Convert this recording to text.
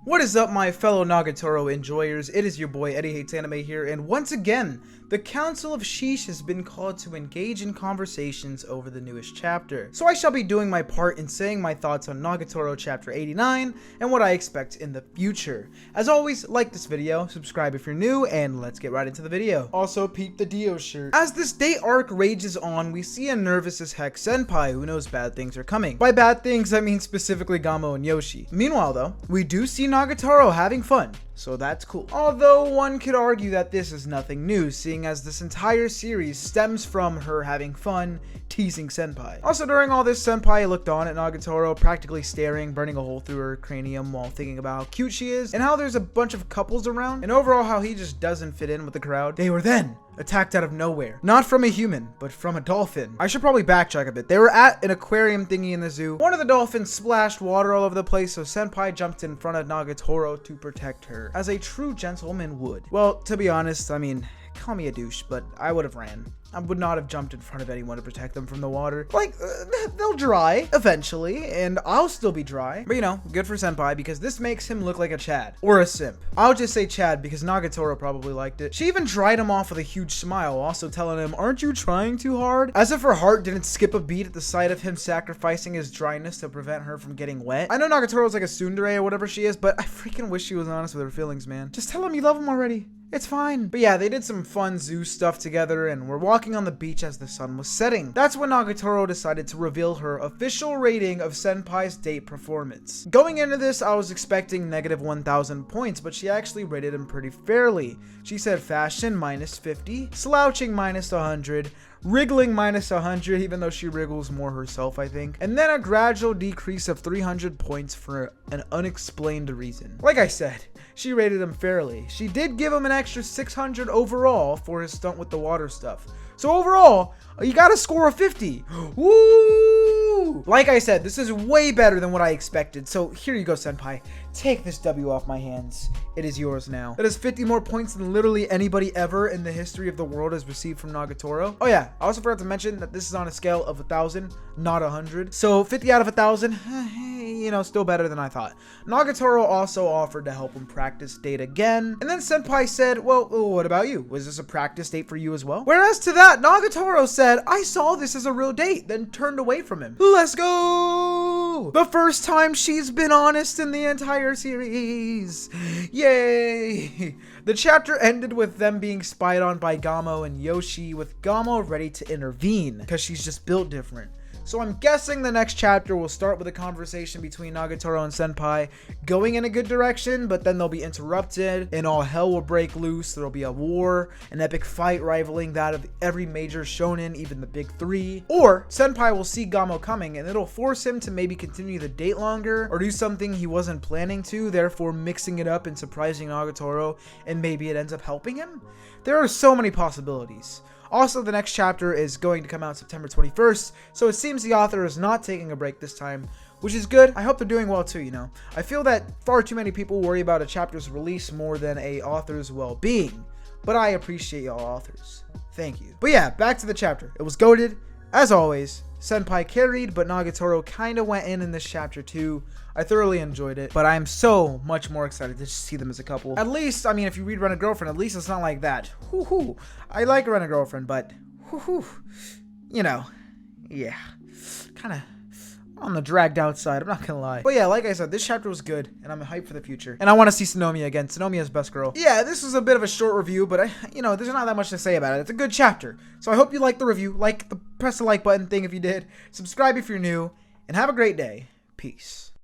What is up, my fellow Nagatoro enjoyers? It is your boy Eddie Hates Anime here, and once again, the Council of Sheesh has been called to engage in conversations over the newest chapter. So I shall be doing my part in saying my thoughts on Nagatoro chapter 89 and what I expect in the future. As always, like this video, subscribe if you're new, and let's get right into the video. Also, peep the Dio shirt. As this day arc rages on, we see a nervous as heck senpai who knows bad things are coming. By bad things, I mean specifically Gamo and Yoshi. Meanwhile though, we do see Nagatoro having fun, so that's cool. Although one could argue that this is nothing new, seeing as this entire series stems from her having fun teasing senpai. Also, during all this, senpai looked on at Nagatoro, practically staring, burning a hole through her cranium while thinking about how cute she is, and how there's a bunch of couples around, and overall how he just doesn't fit in with the crowd. They were then attacked out of nowhere. Not from a human, but from a dolphin. I should probably backtrack a bit. They were at an aquarium thingy in the zoo. One of the dolphins splashed water all over the place, so senpai jumped in front of Nagatoro to protect her, as a true gentleman would. Well, to be honest, I mean, call me a douche, but I would have ran. I would not have jumped in front of anyone to protect them from the water. Like, they'll dry eventually, and I'll still be dry. But you know, good for senpai, because this makes him look like a Chad. Or a simp. I'll just say Chad, because Nagatoro probably liked it. She even dried him off with a huge smile, also telling him, "Aren't you trying too hard?" As if her heart didn't skip a beat at the sight of him sacrificing his dryness to prevent her from getting wet. I know Nagatoro's like a tsundere or whatever she is, but I freaking wish she was honest with her feelings, man. Just tell him you love him already. It's fine. But yeah, they did some fun zoo stuff together and were walking on the beach as the sun was setting. That's when Nagatoro decided to reveal her official rating of senpai's date performance. Going into this, I was expecting negative 1,000 points, but she actually rated him pretty fairly. She said fashion minus 50, slouching minus 100, wriggling minus 100, even though she wriggles more herself, I think. And then a gradual decrease of 300 points for an unexplained reason. Like I said, she rated him fairly. She did give him an extra 600 overall for his stunt with the water stuff. So overall, you got a score of 50. Woo! Like I said, this is way better than what I expected. So here you go, senpai. Take this W off my hands. It is yours now. That is 50 more points than literally anybody ever in the history of the world has received from Nagatoro. Oh yeah, I also forgot to mention that this is on a scale of 1,000, not 100. So 50 out of 1,000, you know, still better than I thought. Nagatoro also offered to help him practice date again. And then senpai said, well, what about you? Was this a practice date for you as well? Whereas to that, Nagatoro said, I saw this as a real date, then turned away from him. Let's go! The first time she's been honest in the entire series. Yay! The chapter ended with them being spied on by Gamo and Yoshi, with Gamo ready to intervene, because she's just built different. So I'm guessing the next chapter will start with a conversation between Nagatoro and senpai going in a good direction, but then they'll be interrupted and all hell will break loose. There'll be a war, an epic fight rivaling that of every major shonen, even the big three. Or senpai will see Gamo coming and it'll force him to maybe continue the date longer or do something he wasn't planning to, therefore mixing it up and surprising Nagatoro, and maybe it ends up helping him. There are so many possibilities. Also, the next chapter is going to come out September 21st, so it seems the author is not taking a break this time, which is good. I hope they're doing well too, you know. I feel that far too many people worry about a chapter's release more than a author's well-being, but I appreciate y'all authors. Thank you. But yeah, back to the chapter. It was goated. As always, senpai carried, but Nagatoro kinda went in this chapter too. I thoroughly enjoyed it, but I am so much more excited to see them as a couple. At least, I mean, if you read Rent a Girlfriend, at least it's not like that. Whoo-hoo. I like Rent a Girlfriend, but whoo-hoo. You know, yeah, kinda on the dragged out side, I'm not gonna lie. But yeah, like I said, this chapter was good, and I'm hyped for the future. And I want to see Tsunomiya again. Tsunomiya's best girl. Yeah, this was a bit of a short review, but you know, there's not that much to say about it. It's a good chapter. So I hope you liked the review. Press the like button thing if you did. Subscribe if you're new, and have a great day. Peace.